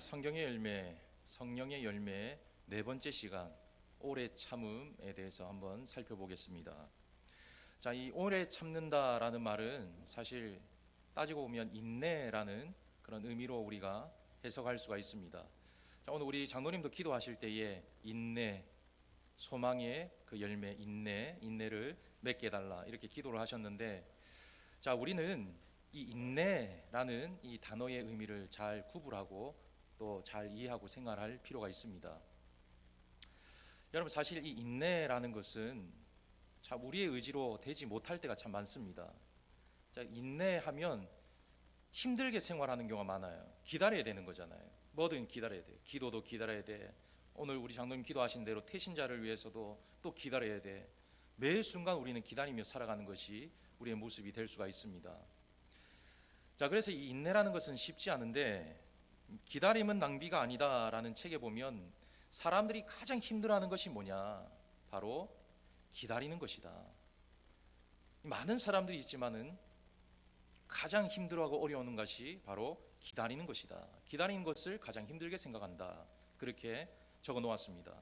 성경의 열매, 성령의 열매 네 번째 시간, 오래 참음에 대해서 한번 살펴보겠습니다. 자, 이 오래 참는다라는 말은 사실 따지고 보면 인내라는 그런 의미로 우리가 해석할 수가 있습니다. 자, 오늘 우리 장로님도 기도하실 때에 인내, 소망의 그 열매, 인내를 맺게 해달라 이렇게 기도를 하셨는데, 자, 우리는 이 인내라는 이 단어의 의미를 잘 구분하고 또 잘 이해하고 생각할 필요가 있습니다. 여러분, 사실 이 인내라는 것은 참 우리의 의지로 되지 못할 때가 참 많습니다. 자, 인내하면 힘들게 생활하는 경우가 많아요. 기다려야 되는 거잖아요. 뭐든 기다려야 돼. 기도도 기다려야 돼. 오늘 우리 장로님 기도하신 대로 태신자를 위해서도 또 기다려야 돼. 매 순간 우리는 기다리며 살아가는 것이 우리의 모습이 될 수가 있습니다. 자, 그래서 이 인내라는 것은 쉽지 않은데, 기다림은 낭비가 아니다라는 책에 보면 사람들이 가장 힘들어하는 것이 뭐냐? 바로 기다리는 것이다. 많은 사람들이 있지만은 가장 힘들어하고 어려워하는 것이 바로 기다리는 것이다. 기다리는 것을 가장 힘들게 생각한다. 그렇게 적어 놓았습니다.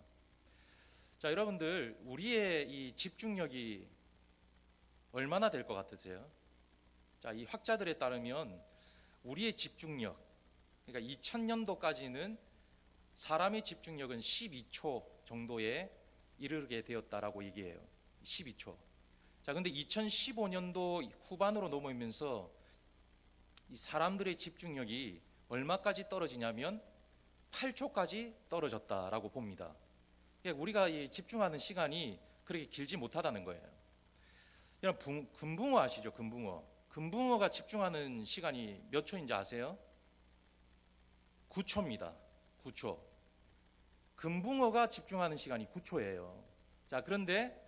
자, 여러분들, 우리의 이 집중력이 얼마나 될 것 같으세요? 자, 이 학자들에 따르면 우리의 집중력, 그러니까 2000년도까지는 사람의 집중력은 12초 정도에 이르게 되었다라고 얘기해요. 12초. 자, 근데 2015년도 후반으로 넘어오면서 이 사람들의 집중력이 얼마까지 떨어지냐면 8초까지 떨어졌다라고 봅니다. 그러니까 우리가 이 집중하는 시간이 그렇게 길지 못하다는 거예요. 여러분, 금붕어 아시죠? 금붕어가 집중하는 시간이 몇 초인지 아세요? 9초입니다. 9초. 금붕어가 집중하는 시간이 9초예요. 자, 그런데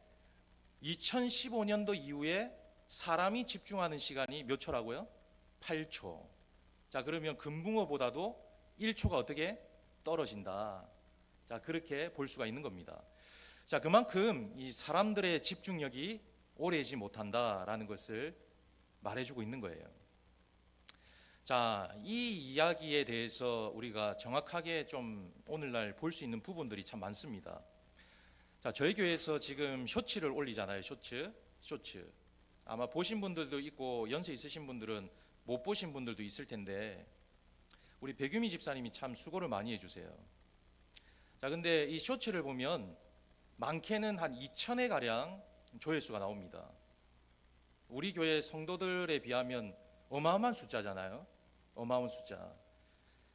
2015년도 이후에 사람이 집중하는 시간이 몇 초라고요? 8초. 자, 그러면 금붕어보다도 1초가 어떻게 떨어진다. 자, 그렇게 볼 수가 있는 겁니다. 자, 그만큼 이 사람들의 집중력이 오래지 못한다라는 것을 말해주고 있는 거예요. 자, 이 이야기에 대해서 우리가 정확하게 좀 오늘날 볼 수 있는 부분들이 참 많습니다. 자, 저희 교회에서 지금 쇼츠를 올리잖아요. 쇼츠. 아마 보신 분들도 있고 연세 있으신 분들은 못 보신 분들도 있을 텐데, 우리 백유미 집사님이 참 수고를 많이 해주세요. 자, 근데 이 쇼츠를 보면 많게는 한 2,000회 가량 조회수가 나옵니다. 우리 교회 성도들에 비하면 어마어마한 숫자잖아요. 어마어마한 숫자.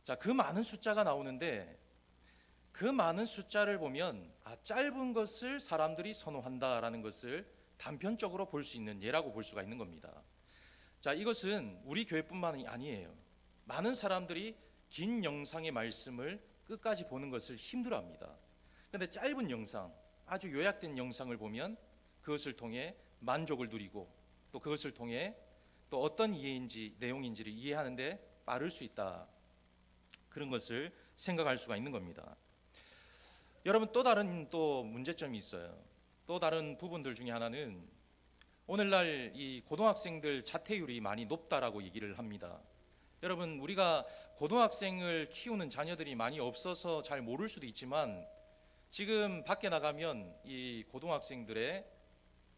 자, 그 많은 숫자가 나오는데 그 많은 숫자를 보면 짧은 것을 사람들이 선호한다라는 것을 단편적으로 볼 수 있는 예라고 볼 수가 있는 겁니다. 자, 이것은 우리 교회뿐만이 아니에요. 많은 사람들이 긴 영상의 말씀을 끝까지 보는 것을 힘들어합니다. 그런데 짧은 영상, 아주 요약된 영상을 보면 그것을 통해 만족을 누리고 또 그것을 통해 또 어떤 이해인지 내용인지를 이해하는데 빠를 수 있다. 그런 것을 생각할 수가 있는 겁니다. 여러분, 또 다른 문제점이 있어요. 또 다른 부분들 중에 하나는 오늘날 이 고등학생들 자퇴율이 많이 높다라고 얘기를 합니다. 여러분, 우리가 고등학생을 키우는 자녀들이 많이 없어서 잘 모를 수도 있지만 지금 밖에 나가면 이 고등학생들의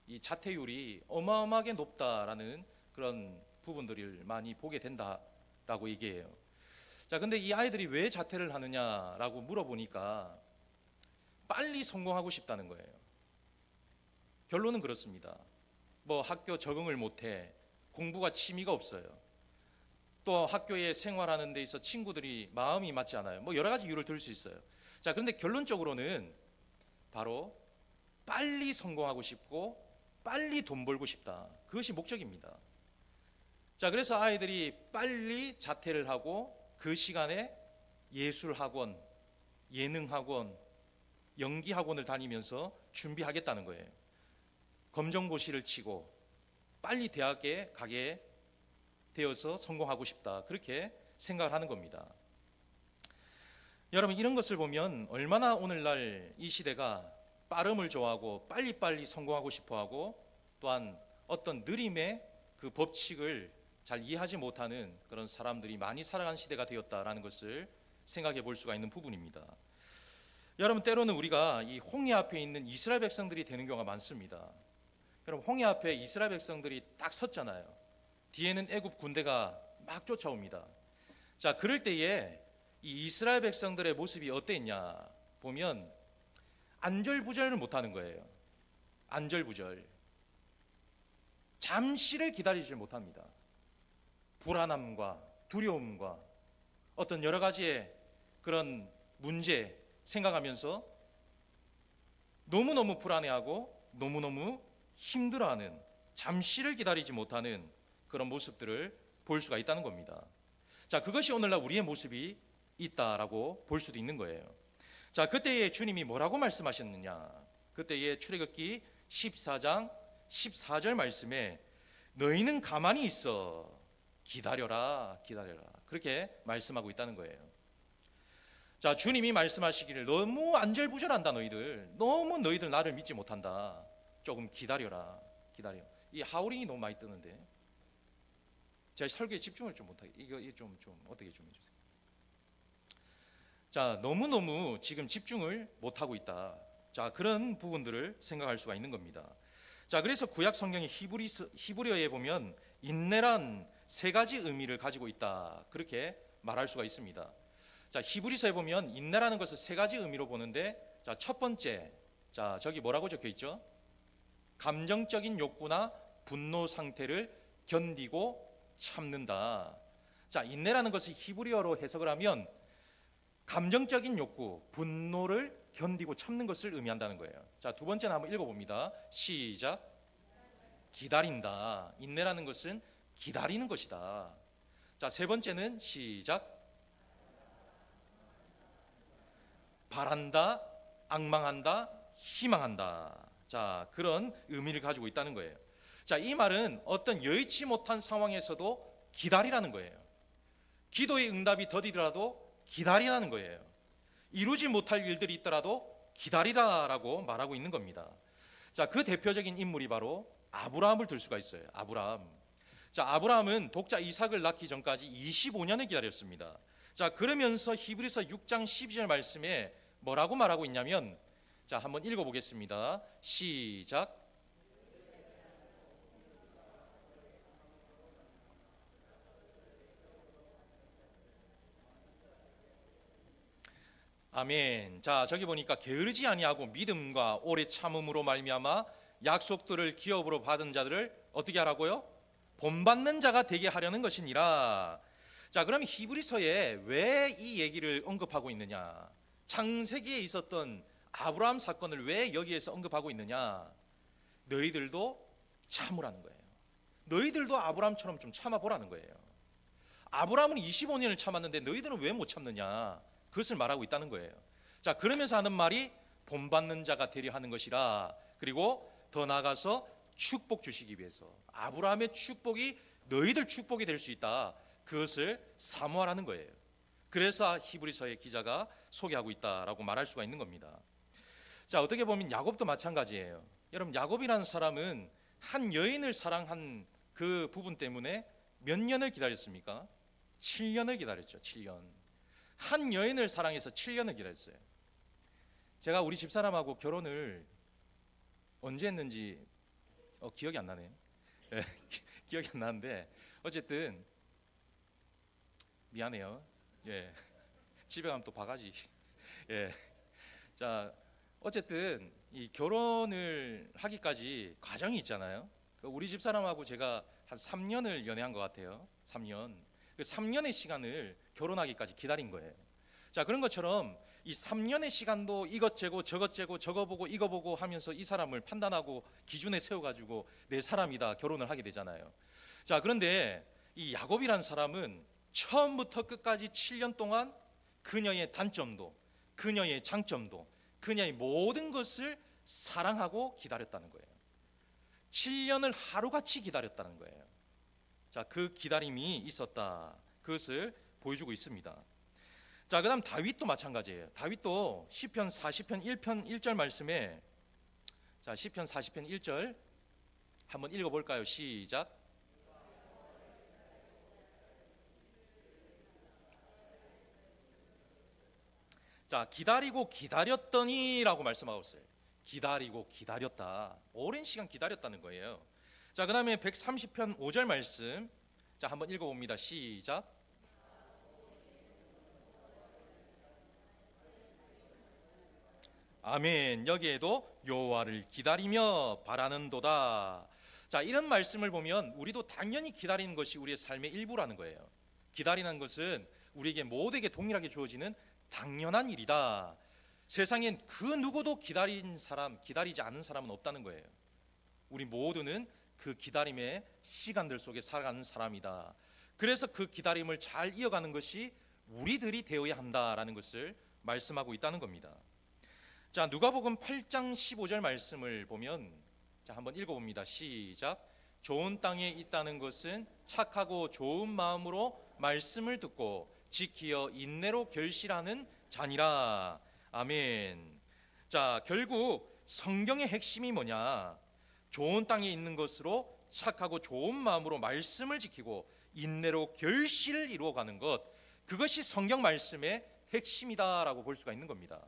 이 자퇴율이 어마어마하게 높다라는 그런 부분들을 많이 보게 된다라고 얘기해요. 자, 근데 이 아이들이 왜 자퇴를 하느냐라고 물어보니까 빨리 성공하고 싶다는 거예요. 결론은 그렇습니다. 뭐 학교 적응을 못해, 공부가 취미가 없어요. 또 학교에 생활하는 데 있어 친구들이 마음이 맞지 않아요. 뭐 여러 가지 이유를 들 수 있어요. 자, 그런데 결론적으로는 바로 빨리 성공하고 싶고 빨리 돈 벌고 싶다. 그것이 목적입니다. 자, 그래서 아이들이 빨리 자퇴를 하고 그 시간에 예술학원, 예능학원, 연기학원을 다니면서 준비하겠다는 거예요. 검정고시를 치고 빨리 대학에 가게 되어서 성공하고 싶다. 그렇게 생각을 하는 겁니다. 여러분, 이런 것을 보면 얼마나 오늘날 이 시대가 빠름을 좋아하고 빨리빨리 성공하고 싶어하고 또한 어떤 느림의 그 법칙을 잘 이해하지 못하는 그런 사람들이 많이 살아가는 시대가 되었다라는 것을 생각해 볼 수가 있는 부분입니다. 여러분, 때로는 우리가 이 홍해 앞에 있는 이스라엘 백성들이 되는 경우가 많습니다. 여러분, 홍해 앞에 이스라엘 백성들이 딱 섰잖아요. 뒤에는 애굽 군대가 막 쫓아옵니다. 자, 그럴 때에 이 이스라엘 백성들의 모습이 어땠냐 보면 안절부절을 못하는 거예요. 안절부절. 잠시를 기다리지 못합니다. 불안함과 두려움과 어떤 여러 가지의 그런 문제 생각하면서 너무너무 불안해하고 너무너무 힘들어하는, 잠시를 기다리지 못하는 그런 모습들을 볼 수가 있다는 겁니다. 자, 그것이 오늘날 우리의 모습이 있다라고 볼 수도 있는 거예요. 자, 그때에 주님이 뭐라고 말씀하셨느냐? 그때에 출애굽기 14장 14절 말씀에 너희는 가만히 있어 기다려라 기다려라, 그렇게 말씀하고 있다는 거예요. 자, 주님이 말씀하시기를 너무 안절부절한다, 너무 너희들 나를 믿지 못한다, 조금 기다려라 기다려. 이 하울링이 너무 많이 뜨는데 제 설교에 집중을 좀 못하게, 이거 좀 어떻게 좀 해주세요. 자, 너무너무 지금 집중을 못하고 있다. 자, 그런 부분들을 생각할 수가 있는 겁니다. 자, 그래서 구약 성경의 히브리어에 보면 인내란 세 가지 의미를 가지고 있다, 그렇게 말할 수가 있습니다. 자, 히브리서에 보면 인내라는 것을 세 가지 의미로 보는데, 자, 첫 번째, 자, 저기 뭐라고 적혀 있죠? 감정적인 욕구나 분노 상태를 견디고 참는다. 자, 인내라는 것을 히브리어로 해석을 하면 감정적인 욕구, 분노를 견디고 참는 것을 의미한다는 거예요. 자, 두 번째는 한번 읽어봅니다. 시작. 기다린다. 인내라는 것은 기다리는 것이다. 자, 세 번째는 시작. 바란다, 악망한다, 희망한다. 자, 그런 의미를 가지고 있다는 거예요. 자, 이 말은 어떤 여의치 못한 상황에서도 기다리라는 거예요. 기도의 응답이 더디더라도 기다리라는 거예요. 이루지 못할 일들이 있더라도 기다리라라고 말하고 있는 겁니다. 자, 그 대표적인 인물이 바로 아브라함을 들 수가 있어요. 아브라함. 자, 아브라함은 독자 이삭을 낳기 전까지 25년을 기다렸습니다. 자, 그러면서 히브리서 6장 12절 말씀에 뭐라고 말하고 있냐면, 자, 한번 읽어보겠습니다. 시작. 아멘. 자, 저기 보니까 게으르지 아니하고 믿음과 오래 참음으로 말미암아 약속들을 기업으로 받은 자들을 어떻게 하라고요? 본받는 자가 되게 하려는 것이니라. 자, 그럼 히브리서에 왜 이 얘기를 언급하고 있느냐? 창세기에 있었던 아브라함 사건을 왜 여기에서 언급하고 있느냐? 너희들도 참으라는 거예요. 너희들도 아브라함처럼 좀 참아보라는 거예요. 아브라함은 25년을 참았는데 너희들은 왜 못 참느냐? 그것을 말하고 있다는 거예요. 자, 그러면서 하는 말이 본받는 자가 되려 하는 것이라. 그리고 더 나아가서 축복 주시기 위해서, 아브라함의 축복이 너희들 축복이 될 수 있다, 그것을 사모하라는 거예요. 그래서 히브리서의 기자가 소개하고 있다라고 말할 수가 있는 겁니다. 자, 어떻게 보면 야곱도 마찬가지예요. 여러분, 야곱이라는 사람은 한 여인을 사랑한 그 부분 때문에 몇 년을 기다렸습니까? 7년을 기다렸죠. 7년. 한 여인을 사랑해서 7년을 기다렸어요. 제가 우리 집사람하고 결혼을 언제 했는지 기억이 안 나네. 예, 기억이 안 나는데 어쨌든 미안해요. 예, 집에 가면 또 바가지. 예, 자, 어쨌든 이 결혼을 하기까지 과정이 있잖아요. 우리 집사람하고 제가 한 3년을 연애한 것 같아요. 3년. 그 3년의 시간을 결혼하기까지 기다린 거예요. 자, 그런 것처럼 이 3년의 시간도 이것 재고 저것 재고 저거 보고 이거 보고 하면서 이 사람을 판단하고 기준에 세워가지고 내 사람이다 결혼을 하게 되잖아요. 자, 그런데 이 야곱이라는 사람은 처음부터 끝까지 7년 동안 그녀의 단점도, 그녀의 장점도, 그녀의 모든 것을 사랑하고 기다렸다는 거예요. 7년을 하루같이 기다렸다는 거예요. 자, 그 기다림이 있었다, 그것을 보여주고 있습니다. 자, 그다음 다윗도 마찬가지예요. 다윗도 시편 40편 1편 1절 말씀에, 자, 시편 40편 1절 한번 읽어볼까요? 시작. 자, 기다리고 기다렸더니라고 말씀하고 있어요. 기다리고 기다렸다. 오랜 시간 기다렸다는 거예요. 자, 그다음에 130편 5절 말씀. 자, 한번 읽어 봅니다. 시작. 아멘. 여기에도 여호와를 기다리며 바라는도다. 자, 이런 말씀을 보면 우리도 당연히 기다리는 것이 우리의 삶의 일부라는 거예요. 기다리는 것은 우리에게 모두에게 동일하게 주어지는 당연한 일이다. 세상엔 그 누구도 기다린 사람, 기다리지 않은 사람은 없다는 거예요. 우리 모두는 그 기다림의 시간들 속에 살아가는 사람이다. 그래서 그 기다림을 잘 이어가는 것이 우리들이 되어야 한다라는 것을 말씀하고 있다는 겁니다. 자, 누가복음 8장 15절 말씀을 보면, 자, 한번 읽어봅니다. 시작. 좋은 땅에 있다는 것은 착하고 좋은 마음으로 말씀을 듣고 지키어 인내로 결실하는 자니라. 아멘. 자, 결국 성경의 핵심이 뭐냐? 좋은 땅에 있는 것으로 착하고 좋은 마음으로 말씀을 지키고 인내로 결실을 이루어가는 것, 그것이 성경 말씀의 핵심이다라고 볼 수가 있는 겁니다.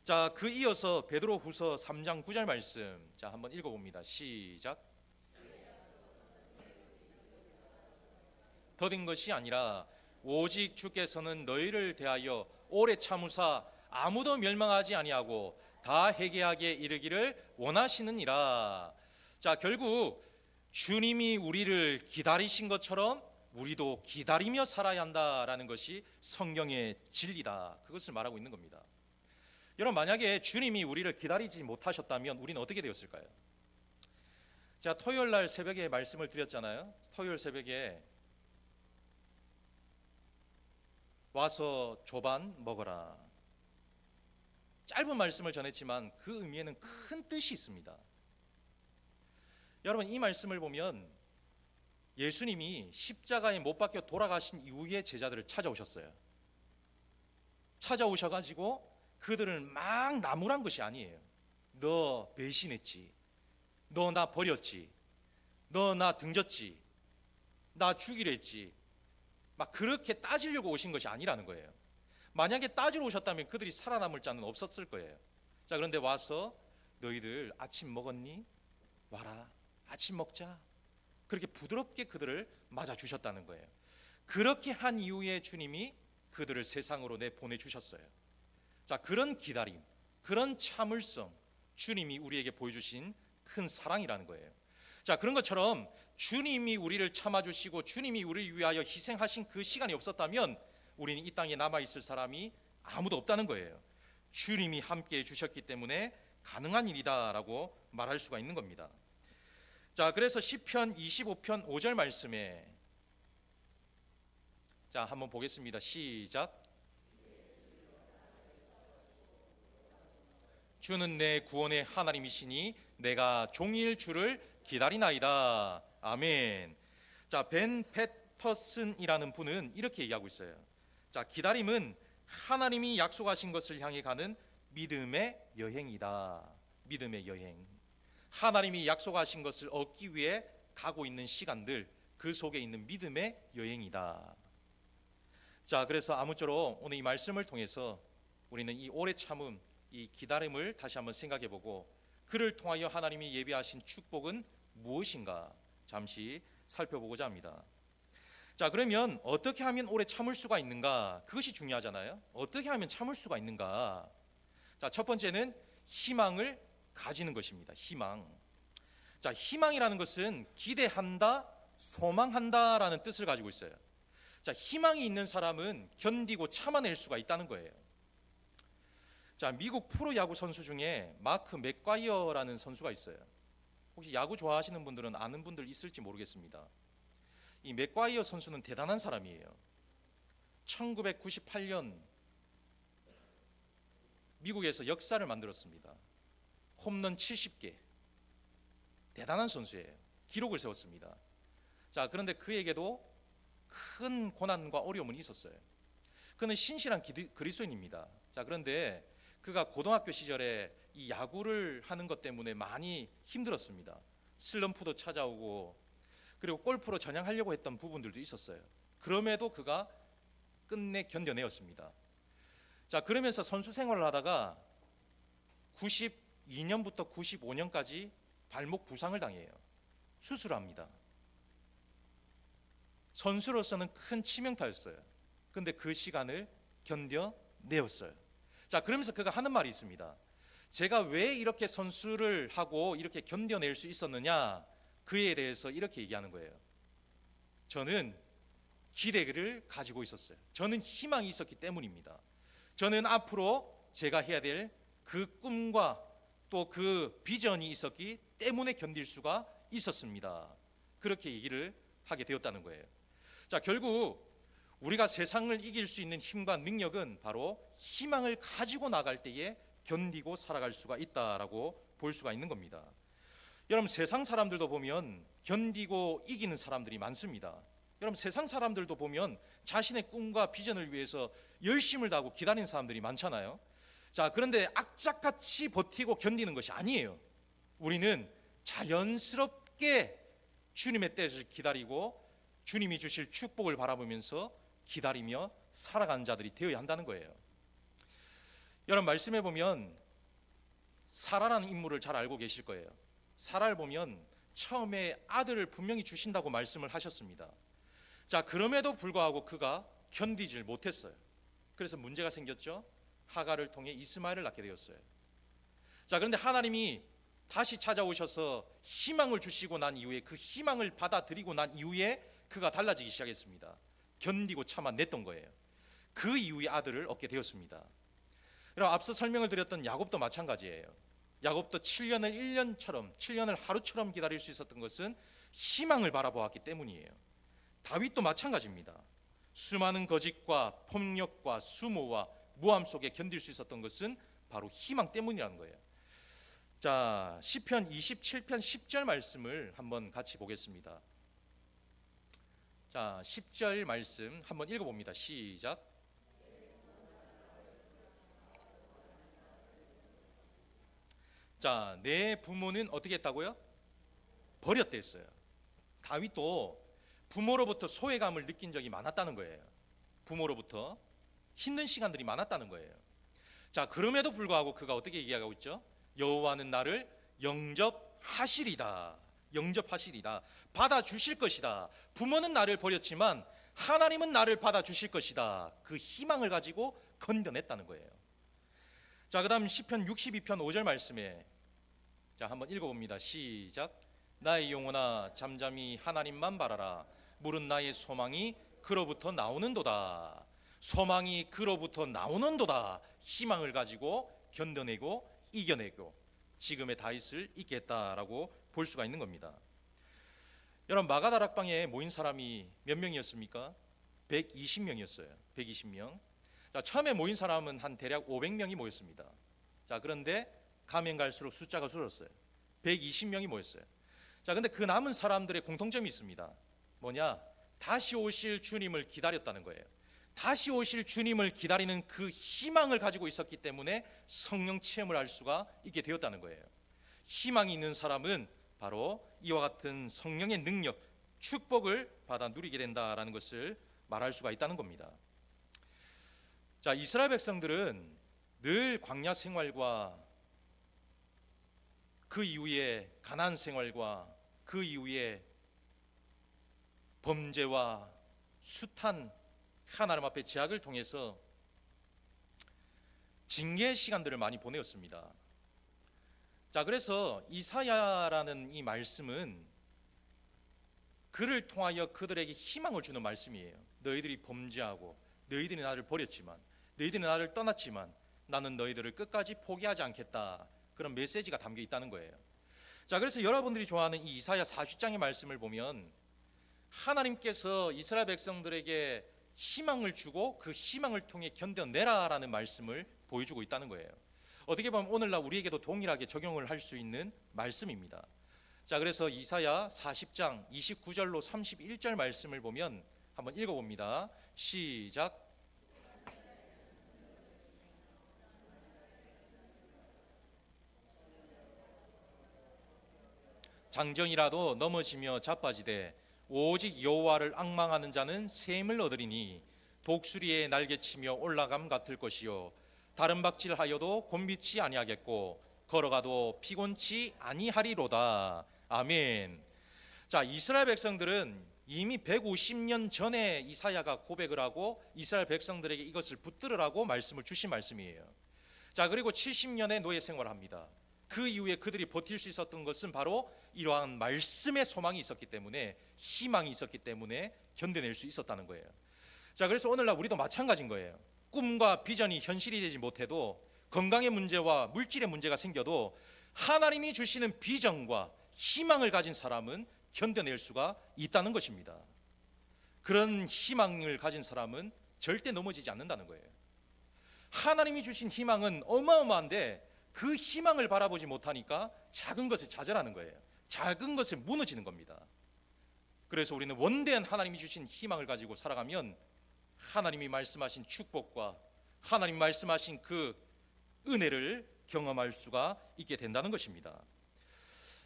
자, 그 이어서 베드로후서 3장 9절 말씀, 자, 한번 읽어봅니다. 시작. 더딘 것이 아니라 오직 주께서는 너희를 대하여 오래 참으사 아무도 멸망하지 아니하고 다 회개하게 이르기를 원하시느니라. 자, 결국 주님이 우리를 기다리신 것처럼 우리도 기다리며 살아야 한다라는 것이 성경의 진리다. 그것을 말하고 있는 겁니다. 여러분, 만약에 주님이 우리를 기다리지 못하셨다면 우리는 어떻게 되었을까요? 제가 토요일 날 새벽에 말씀을 드렸잖아요. 토요일 새벽에 와서 조반 먹어라. 짧은 말씀을 전했지만 그 의미에는 큰 뜻이 있습니다. 여러분, 이 말씀을 보면 예수님이 십자가에 못 박혀 돌아가신 이후에 제자들을 찾아오셨어요. 찾아오셔가지고 그들을 막 나무란 것이 아니에요. 너 배신했지, 너 나 버렸지, 너 나 등졌지, 나 죽이려 했지, 막 그렇게 따지려고 오신 것이 아니라는 거예요. 만약에 따지러 오셨다면 그들이 살아남을 자는 없었을 거예요. 자, 그런데 와서 너희들 아침 먹었니? 와라, 아침 먹자. 그렇게 부드럽게 그들을 맞아주셨다는 거예요. 그렇게 한 이후에 주님이 그들을 세상으로 내보내주셨어요. 자, 그런 기다림, 그런 참을성, 주님이 우리에게 보여주신 큰 사랑이라는 거예요. 자, 그런 것처럼 주님이 우리를 참아주시고 주님이 우리를 위하여 희생하신 그 시간이 없었다면 우리는 이 땅에 남아있을 사람이 아무도 없다는 거예요. 주님이 함께 해주셨기 때문에 가능한 일이다라고 말할 수가 있는 겁니다. 자, 그래서 시편 25편 5절 말씀에, 자, 한번 보겠습니다. 시작. 주는 내 구원의 하나님이시니 내가 종일 주를 기다리나이다. 아멘. 자, 벤 패터슨이라는 분은 이렇게 얘기하고 있어요. 자, 기다림은 하나님이 약속하신 것을 향해 가는 믿음의 여행이다. 믿음의 여행. 하나님이 약속하신 것을 얻기 위해 가고 있는 시간들, 그 속에 있는 믿음의 여행이다. 자, 그래서 아무쪼록 오늘 이 말씀을 통해서 우리는 이 오래 참음, 이 기다림을 다시 한번 생각해보고 그를 통하여 하나님이 예비하신 축복은 무엇인가 잠시 살펴보고자 합니다. 자, 그러면 어떻게 하면 오래 참을 수가 있는가? 그것이 중요하잖아요. 어떻게 하면 참을 수가 있는가? 자, 첫 번째는 희망을 가지는 것입니다. 희망. 자, 희망이라는 것은 기대한다, 소망한다라는 뜻을 가지고 있어요. 자, 희망이 있는 사람은 견디고 참아낼 수가 있다는 거예요. 자, 미국 프로야구 선수 중에 마크 맥과이어라는 선수가 있어요. 혹시 야구 좋아하시는 분들은 아는 분들 있을지 모르겠습니다. 이 맥과이어 선수는 대단한 사람이에요. 1998년 미국에서 역사를 만들었습니다. 홈런 70개. 대단한 선수예요. 기록을 세웠습니다. 자, 그런데 그에게도 큰 고난과 어려움은 있었어요. 그는 신실한 그리스도인입니다. 자, 그런데 그가 고등학교 시절에 이 야구를 하는 것 때문에 많이 힘들었습니다. 슬럼프도 찾아오고, 그리고 골프로 전향하려고 했던 부분들도 있었어요. 그럼에도 그가 끝내 견뎌내었습니다. 자, 그러면서 선수 생활을 하다가 92년부터 95년까지 발목 부상을 당해요. 수술합니다. 선수로서는 큰 치명타였어요. 근데 그 시간을 견뎌내었어요. 자, 그러면서 그가 하는 말이 있습니다. 제가 왜 이렇게 선수를 하고 이렇게 견뎌낼 수 있었느냐, 그에 대해서 이렇게 얘기하는 거예요. 저는 기대를 가지고 있었어요. 저는 희망이 있었기 때문입니다. 저는 앞으로 제가 해야 될 그 꿈과 또 그 비전이 있었기 때문에 견딜 수가 있었습니다. 그렇게 얘기를 하게 되었다는 거예요. 자, 결국 우리가 세상을 이길 수 있는 힘과 능력은 바로 희망을 가지고 나갈 때에 견디고 살아갈 수가 있다라고 볼 수가 있는 겁니다. 여러분, 세상 사람들도 보면 견디고 이기는 사람들이 많습니다. 여러분, 세상 사람들도 보면 자신의 꿈과 비전을 위해서 열심을 다하고 기다리는 사람들이 많잖아요. 자, 그런데 악착같이 버티고 견디는 것이 아니에요. 우리는 자연스럽게 주님의 때를 기다리고 주님이 주실 축복을 바라보면서 기다리며 살아가는 자들이 되어야 한다는 거예요. 여러분, 말씀해 보면 사라라는 인물을 잘 알고 계실 거예요. 사라를 보면 처음에 아들을 분명히 주신다고 말씀을 하셨습니다. 자, 그럼에도 불구하고 그가 견디질 못했어요. 그래서 문제가 생겼죠. 하갈을 통해 이스마엘을 낳게 되었어요. 자, 그런데 하나님이 다시 찾아오셔서 희망을 주시고 난 이후에, 그 희망을 받아들이고 난 이후에 그가 달라지기 시작했습니다. 견디고 참아냈던 거예요. 그 이후에 아들을 얻게 되었습니다. 여러분, 앞서 설명을 드렸던 야곱도 마찬가지예요. 야곱도 7년을 1년처럼, 7년을 하루처럼 기다릴 수 있었던 것은 희망을 바라보았기 때문이에요. 다윗도 마찬가지입니다. 수많은 거짓과 폭력과 수모와 모함 속에 견딜 수 있었던 것은 바로 희망 때문이라는 거예요. 자, 시편 27편 10절 말씀을 한번 같이 보겠습니다. 자, 10절 말씀 한번 읽어봅니다. 시작. 자, 내 부모는 어떻게 했다고요? 버렸다 했어요. 다윗도 부모로부터 소외감을 느낀 적이 많았다는 거예요. 부모로부터 힘든 시간들이 많았다는 거예요. 자, 그럼에도 불구하고 그가 어떻게 얘기하고 있죠? 여호와는 나를 영접하시리다. 영접하시리다. 받아주실 것이다. 부모는 나를 버렸지만 하나님은 나를 받아주실 것이다. 그 희망을 가지고 건져냈다는 거예요. 자, 그 다음 시편 62편 5절 말씀에, 자, 한번 읽어봅니다. 시작. 나의 영혼아 잠잠히 하나님만 바라라. 물은 나의 소망이 그로부터 나오는도다. 소망이 그로부터 나오는도다. 희망을 가지고 견뎌내고 이겨내고 지금의 다윗을 잇겠다라고 볼 수가 있는 겁니다. 여러분, 마가다락방에 모인 사람이 몇 명이었습니까? 120명이었어요. 120명. 자, 처음에 모인 사람은 한 대략 500명이 모였습니다. 자, 그런데 가면 갈수록 숫자가 줄었어요. 120명이 모였어요. 자, 근데 그 남은 사람들의 공통점이 있습니다. 뭐냐? 다시 오실 주님을 기다렸다는 거예요. 다시 오실 주님을 기다리는 그 희망을 가지고 있었기 때문에 성령 체험을 할 수가 있게 되었다는 거예요. 희망이 있는 사람은 바로 이와 같은 성령의 능력, 축복을 받아 누리게 된다라는 것을 말할 수가 있다는 겁니다. 자, 이스라엘 백성들은 늘 광야 생활과 그 이후에 가나안 생활과 그 이후에 범죄와 숱한 하나님 앞에 제약을 통해서 징계의 시간들을 많이 보내었습니다. 자, 그래서 이사야라는 이 말씀은 그를 통하여 그들에게 희망을 주는 말씀이에요. 너희들이 범죄하고 너희들이 나를 버렸지만, 너희들이 나를 떠났지만 나는 너희들을 끝까지 포기하지 않겠다. 그런 메시지가 담겨 있다는 거예요. 자, 그래서 여러분들이 좋아하는 이 이사야 40장의 말씀을 보면 하나님께서 이스라엘 백성들에게 희망을 주고 그 희망을 통해 견뎌내라라는 말씀을 보여주고 있다는 거예요. 어떻게 보면 오늘날 우리에게도 동일하게 적용을 할 수 있는 말씀입니다. 자, 그래서 이사야 40장 29절로 31절 말씀을 보면 한번 읽어봅니다. 시작. 장정이라도 넘어지며 자빠지되 오직 여호와를 앙망하는 자는 샘을 얻으리니 독수리의 날개치며 올라감 같을 것이요 다른 박질하여도 곤비치 아니하겠고 걸어가도 피곤치 아니하리로다. 아멘. 자, 이스라엘 백성들은 이미 150년 전에 이사야가 고백을 하고 이스라엘 백성들에게 이것을 붙들으라고 말씀을 주신 말씀이에요. 자, 그리고 70년의 노예 생활을 합니다. 그 이후에 그들이 버틸 수 있었던 것은 바로 이러한 말씀의 소망이 있었기 때문에, 희망이 있었기 때문에 견뎌낼 수 있었다는 거예요. 자, 그래서 오늘날 우리도 마찬가지인 거예요. 꿈과 비전이 현실이 되지 못해도, 건강의 문제와 물질의 문제가 생겨도 하나님이 주시는 비전과 희망을 가진 사람은 견뎌낼 수가 있다는 것입니다. 그런 희망을 가진 사람은 절대 넘어지지 않는다는 거예요. 하나님이 주신 희망은 어마어마한데 그 희망을 바라보지 못하니까 작은 것에 좌절하는 거예요. 작은 것에 무너지는 겁니다. 그래서 우리는 원대한 하나님이 주신 희망을 가지고 살아가면 하나님이 말씀하신 축복과 하나님 말씀하신 그 은혜를 경험할 수가 있게 된다는 것입니다.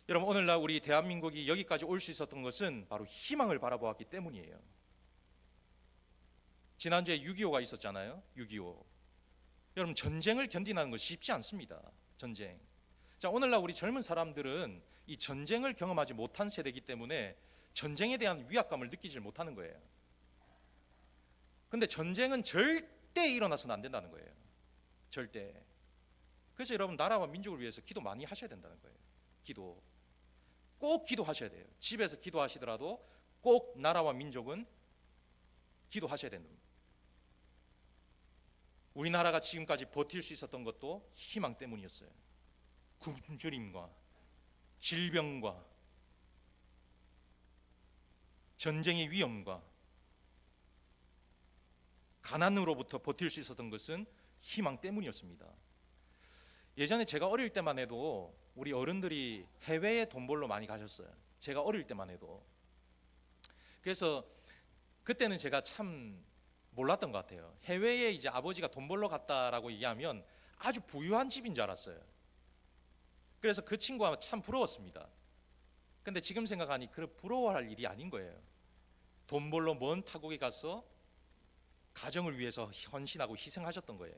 여러분, 오늘날 우리 대한민국이 여기까지 올 수 있었던 것은 바로 희망을 바라보았기 때문이에요. 지난주에 6.25가 있었잖아요. 6.25. 여러분, 전쟁을 견디는 것이 쉽지 않습니다. 전쟁. 자, 오늘날 우리 젊은 사람들은 이 전쟁을 경험하지 못한 세대이기 때문에 전쟁에 대한 위압감을 느끼지 못하는 거예요. 근데 전쟁은 절대 일어나서는 안 된다는 거예요. 절대. 그래서 여러분, 나라와 민족을 위해서 기도 많이 하셔야 된다는 거예요. 기도. 꼭 기도하셔야 돼요. 집에서 기도하시더라도 꼭 나라와 민족은 기도하셔야 됩니다. 우리나라가 지금까지 버틸 수 있었던 것도 희망 때문이었어요. 굶주림과 질병과 전쟁의 위험과 가난으로부터 버틸 수 있었던 것은 희망 때문이었습니다. 예전에 제가 어릴 때만 해도 우리 어른들이 해외에 돈 벌러 많이 가셨어요. 제가 어릴 때만 해도. 그래서 그때는 제가 참 몰랐던 것 같아요. 해외에 이제 아버지가 돈 벌러 갔다라고 얘기하면 아주 부유한 집인 줄 알았어요. 그래서 그 친구가 참 부러웠습니다. 근데 지금 생각하니 그 부러워할 일이 아닌 거예요. 돈 벌러 먼 타국에 가서 가정을 위해서 헌신하고 희생하셨던 거예요.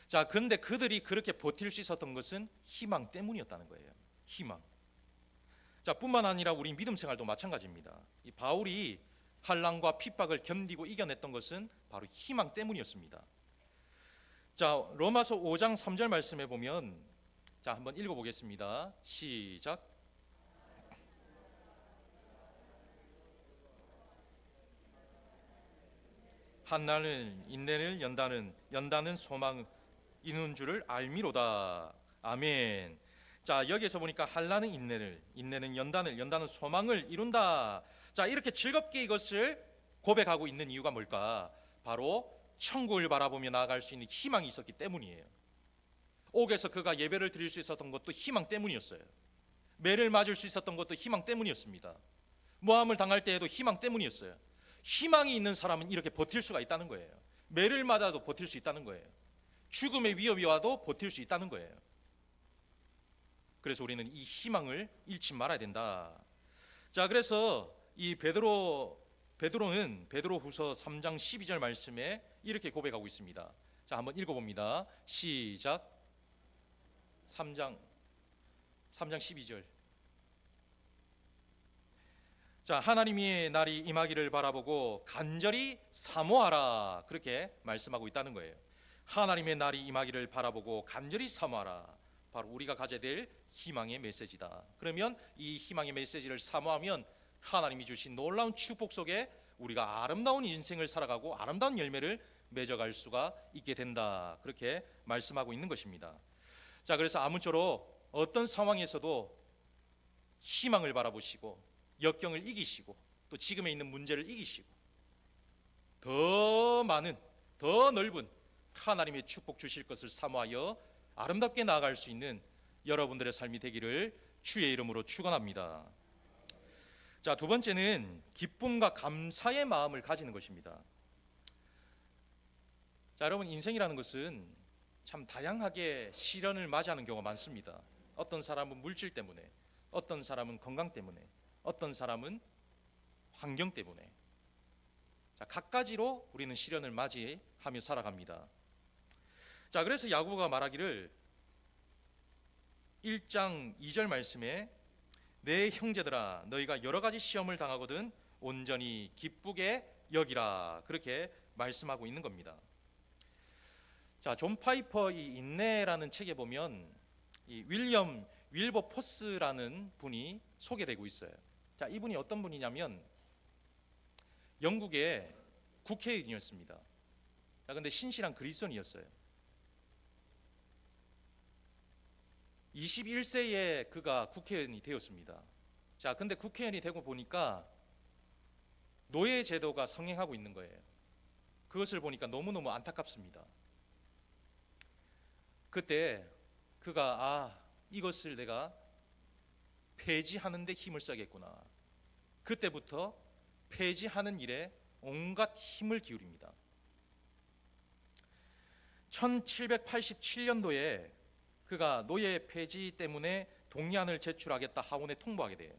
자, 그런데 그들이 그렇게 버틸 수 있었던 것은 희망 때문이었다는 거예요. 희망. 자, 뿐만 아니라 우리 믿음 생활도 마찬가지입니다. 이 바울이 환난과 핍박을 견디고 이겨냈던 것은 바로 희망 때문이었습니다. 자, 로마서 5장 3절 말씀해 보면, 자, 한번 읽어보겠습니다. 시작. 한나는 인내를 연다는 소망 이는 줄을 알미로다. 아멘. 자, 여기에서 보니까 한나는 인내는 연다는 소망을 이룬다. 자, 이렇게 즐겁게 이것을 고백하고 있는 이유가 뭘까? 바로 천국을 바라보며 나아갈 수 있는 희망이 있었기 때문이에요. 옥에서 그가 예배를 드릴 수 있었던 것도 희망 때문이었어요. 매를 맞을 수 있었던 것도 희망 때문이었습니다. 모함을 당할 때에도 희망 때문이었어요. 희망이 있는 사람은 이렇게 버틸 수가 있다는 거예요. 매를 맞아도 버틸 수 있다는 거예요. 죽음의 위협이 와도 버틸 수 있다는 거예요. 그래서 우리는 이 희망을 잃지 말아야 된다. 자, 그래서 이 베드로는 베드로후서 3장 12절 말씀에 이렇게 고백하고 있습니다. 자, 한번 읽어봅니다. 시작. 3장 12절. 자, 하나님의 날이 임하기를 바라보고 간절히 사모하라. 그렇게 말씀하고 있다는 거예요. 하나님의 날이 임하기를 바라보고 간절히 사모하라. 바로 우리가 가져야 될 희망의 메시지다. 그러면 이 희망의 메시지를 사모하면 하나님이 주신 놀라운 축복 속에 우리가 아름다운 인생을 살아가고 아름다운 열매를 맺어갈 수가 있게 된다. 그렇게 말씀하고 있는 것입니다. 자, 그래서 아무쪼록 어떤 상황에서도 희망을 바라보시고 역경을 이기시고 또 지금에 있는 문제를 이기시고 더 많은 더 넓은 하나님의 축복 주실 것을 사모하여 아름답게 나아갈 수 있는 여러분들의 삶이 되기를 주의 이름으로 축원합니다. 자, 두 번째는 기쁨과 감사의 마음을 가지는 것입니다. 자, 여러분, 인생이라는 것은 참 다양하게 시련을 맞이하는 경우가 많습니다. 어떤 사람은 물질 때문에, 어떤 사람은 건강 때문에, 어떤 사람은 환경 때문에. 자, 갖가지로 우리는 시련을 맞이하며 살아갑니다. 자, 그래서 야고보가 말하기를 1장 2절 말씀에 내 형제들아 너희가 여러 가지 시험을 당하거든 온전히 기쁘게 여기라, 그렇게 말씀하고 있는 겁니다. 자, 존 파이퍼 이 인내라는 책에 보면 이 윌리엄 윌버포스라는 분이 소개되고 있어요. 자, 이분이 어떤 분이냐면 영국의 국회의원이었습니다. 자, 근데 신실한 그리스도인이었어요. 21세에 그가 국회의원이 되었습니다. 자, 근데 국회의원이 되고 보니까 노예 제도가 성행하고 있는 거예요. 그것을 보니까 너무너무 안타깝습니다. 그때 그가 이것을 내가 폐지하는 데 힘을 써야겠구나. 그때부터 폐지하는 일에 온갖 힘을 기울입니다. 1787년도에 그가 노예 폐지 때문에 동의안을 제출하겠다 하원에 통보하게 돼요.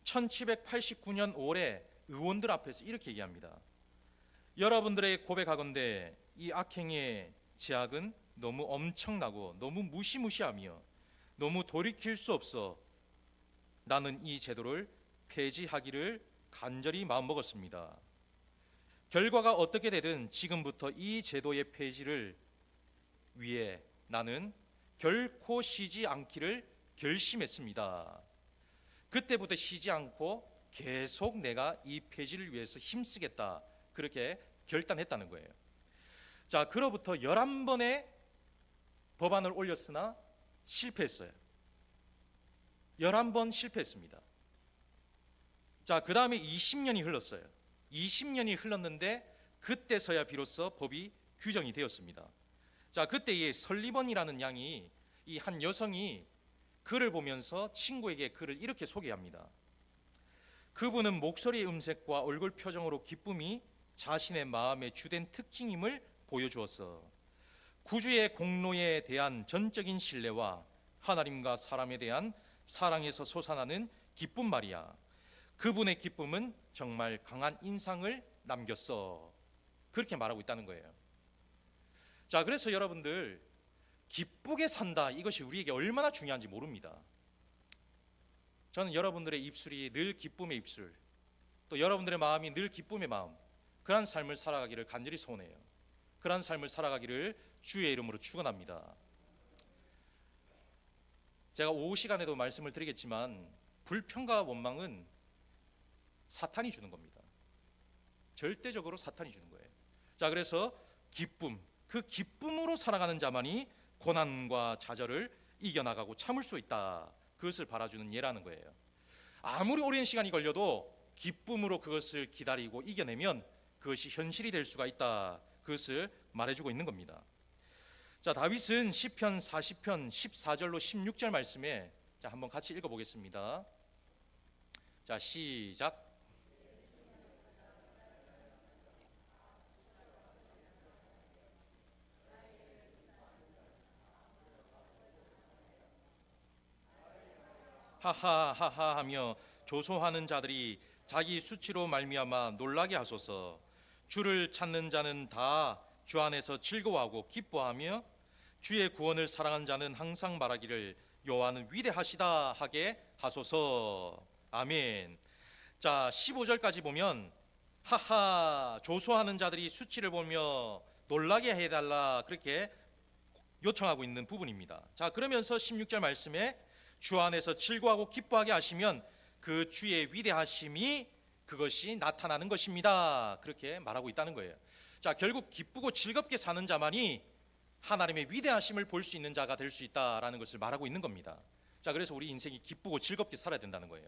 1789년 5월에 의원들 앞에서 이렇게 얘기합니다. 여러분들에게 고백하건대 이 악행의 제약은 너무 엄청나고 너무 무시무시하며 너무 돌이킬 수 없어 나는 이 제도를 폐지하기를 간절히 마음먹었습니다. 결과가 어떻게 되든 지금부터 이 제도의 폐지를 위해 나는 결코 쉬지 않기를 결심했습니다. 그때부터 쉬지 않고 계속 내가 이 폐지를 위해서 힘쓰겠다, 그렇게 결단했다는 거예요. 자, 그로부터 11번의 법안을 올렸으나 실패했어요. 11번 실패했습니다. 자, 그 다음에 20년이 흘렀어요. 20년이 흘렀는데 그때서야 비로소 법이 규정이 되었습니다. 자, 그때 이 설리번이라는 양이, 이 한 여성이 글을 보면서 친구에게 글을 이렇게 소개합니다. 그분은 목소리의 음색과 얼굴 표정으로 기쁨이 자신의 마음의 주된 특징임을 보여주었어. 구주의 공로에 대한 전적인 신뢰와 하나님과 사람에 대한 사랑에서 솟아나는 기쁨 말이야. 그분의 기쁨은 정말 강한 인상을 남겼어. 그렇게 말하고 있다는 거예요. 자, 그래서 여러분들 기쁘게 산다, 이것이 우리에게 얼마나 중요한지 모릅니다. 저는 여러분들의 입술이 늘 기쁨의 입술, 또 여러분들의 마음이 늘 기쁨의 마음, 그러한 삶을 살아가기를 간절히 소원해요. 그러한 삶을 살아가기를 주의 이름으로 축원합니다. 제가 오후 시간에도 말씀을 드리겠지만 불평과 원망은 사탄이 주는 겁니다. 절대적으로 사탄이 주는 거예요. 자, 그래서 기쁨, 그 기쁨으로 살아가는 자만이 고난과 좌절을 이겨나가고 참을 수 있다, 그것을 바라주는 예라는 거예요. 아무리 오랜 시간이 걸려도 기쁨으로 그것을 기다리고 이겨내면 그것이 현실이 될 수가 있다, 그것을 말해주고 있는 겁니다. 자, 다윗은 시편 40편 14절로 16절 말씀에 자, 한번 같이 읽어보겠습니다. 자, 시작. 하하하하 하며 조소하는 자들이 자기 수치로 말미암아 놀라게 하소서. 주를 찾는 자는 다 주 안에서 즐거워하고 기뻐하며 주의 구원을 사랑하는 자는 항상 말하기를 여호와는 위대하시다 하게 하소서. 아멘. 자, 15절까지 보면 하하, 조소하는 자들이 수치를 보며 놀라게 해달라, 그렇게 요청하고 있는 부분입니다. 자, 그러면서 16절 말씀에 주 안에서 즐거워하고 기뻐하게 하시면 그 주의 위대하심이 그것이 나타나는 것입니다, 그렇게 말하고 있다는 거예요. 자, 결국 기쁘고 즐겁게 사는 자만이 하나님의 위대하심을 볼 수 있는 자가 될 수 있다라는 것을 말하고 있는 겁니다. 자, 그래서 우리 인생이 기쁘고 즐겁게 살아야 된다는 거예요.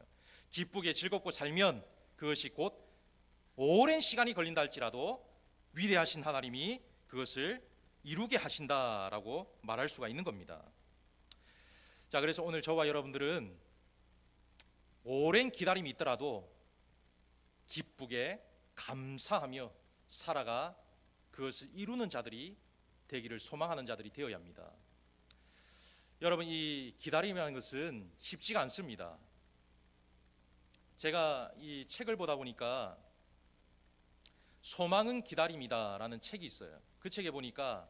기쁘게 즐겁고 살면 그것이 곧 오랜 시간이 걸린다 할지라도 위대하신 하나님이 그것을 이루게 하신다라고 말할 수가 있는 겁니다. 자, 그래서 오늘 저와 여러분들은 오랜 기다림이 있더라도 기쁘게 감사하며 살아가 그것을 이루는 자들이 되기를 소망하는 자들이 되어야 합니다. 여러분, 이 기다림이라는 것은 쉽지가 않습니다. 제가 이 책을 보다 보니까 소망은 기다림이다라는 책이 있어요. 그 책에 보니까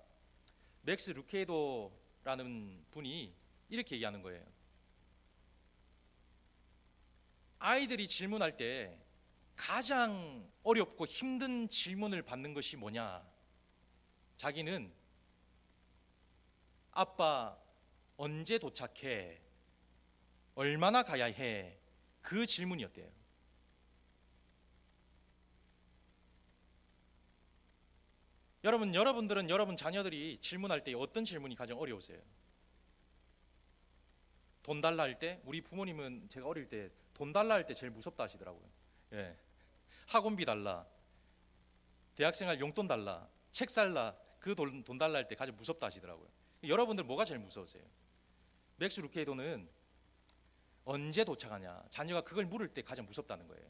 맥스 루케이도라는 분이 이렇게 얘기하는 거예요. 아이들이 질문할 때 가장 어렵고 힘든 질문을 받는 것이 뭐냐? 자기는 아빠 언제 도착해? 얼마나 가야 해? 그 질문이었대요. 여러분들은 여러분 자녀들이 질문할 때 어떤 질문이 가장 어려우세요? 돈 달라 할 때? 우리 부모님은 제가 어릴 때 돈 달라 할 때 제일 무섭다 하시더라고요. 예. 학원비 달라, 대학생활 용돈 달라, 책 살라, 그 돈 달라 할 때 가장 무섭다 하시더라고요. 여러분들 뭐가 제일 무서우세요? 맥스 루케이도는 언제 도착하냐, 자녀가 그걸 물을 때 가장 무섭다는 거예요.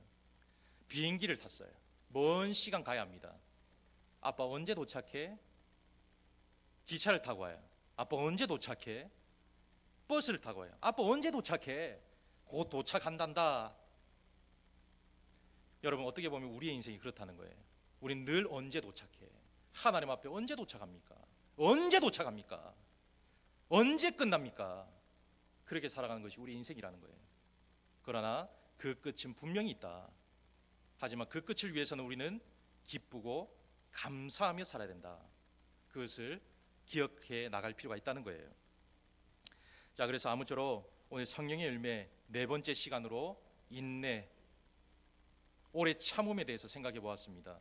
비행기를 탔어요. 먼 시간 가야 합니다. 아빠 언제 도착해? 기차를 타고 와요. 아빠 언제 도착해? 버스를 타고 와요. 아빠 언제 도착해? 곧 도착한단다. 여러분, 어떻게 보면 우리의 인생이 그렇다는 거예요. 우린 늘 언제 도착해? 하나님 앞에 언제 도착합니까? 언제 도착합니까? 언제 끝납니까? 그렇게 살아가는 것이 우리 인생이라는 거예요. 그러나 그 끝은 분명히 있다. 하지만 그 끝을 위해서는 우리는 기쁘고 감사하며 살아야 된다. 그것을 기억해 나갈 필요가 있다는 거예요. 자, 그래서 아무쪼록 오늘 성령의 열매 네 번째 시간으로 인내, 오래 참음에 대해서 생각해 보았습니다.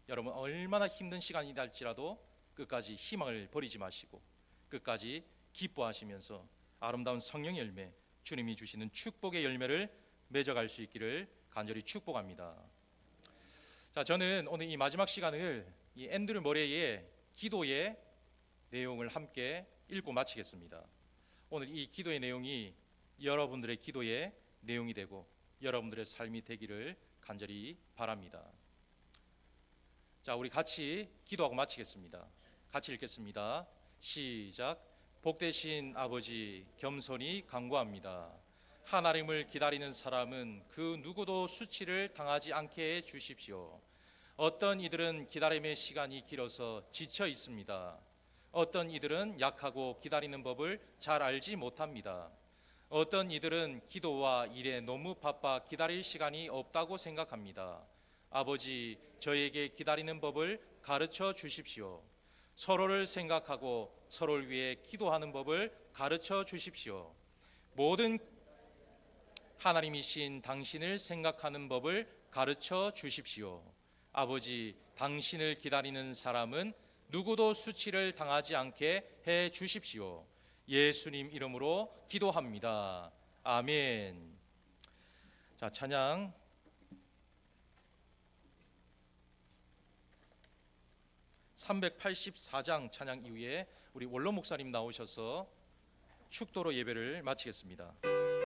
여러분, 얼마나 힘든 시간이 될지라도 끝까지 희망을 버리지 마시고 끝까지 기뻐하시면서 아름다운 성령의 열매, 주님이 주시는 축복의 열매를 맺어갈 수 있기를 간절히 축복합니다. 자, 저는 오늘 이 마지막 시간을 이 앤드류 머레이의 기도의 내용을 함께 읽고 마치겠습니다. 오늘 이 기도의 내용이 여러분들의 기도의 내용이 되고 여러분들의 삶이 되기를 간절히 바랍니다. 자, 우리 같이 기도하고 마치겠습니다. 같이 읽겠습니다. 시작. 복되신 아버지, 겸손히 간구합니다. 하나님을 기다리는 사람은 그 누구도 수치를 당하지 않게 해 주십시오. 어떤 이들은 기다림의 시간이 길어서 지쳐 있습니다. 어떤 이들은 약하고 기다리는 법을 잘 알지 못합니다. 어떤 이들은 기도와 일에 너무 바빠 기다릴 시간이 없다고 생각합니다. 아버지, 저에게 기다리는 법을 가르쳐 주십시오. 서로를 생각하고 서로를 위해 기도하는 법을 가르쳐 주십시오. 모든 하나님이신 당신을 생각하는 법을 가르쳐 주십시오. 아버지, 당신을 기다리는 사람은 누구도 수치를 당하지 않게 해 주십시오. 예수님 이름으로 기도합니다. 아멘. 자, 찬양 384장 찬양 이후에 우리 원로 목사님 나오셔서 축도로 예배를 마치겠습니다.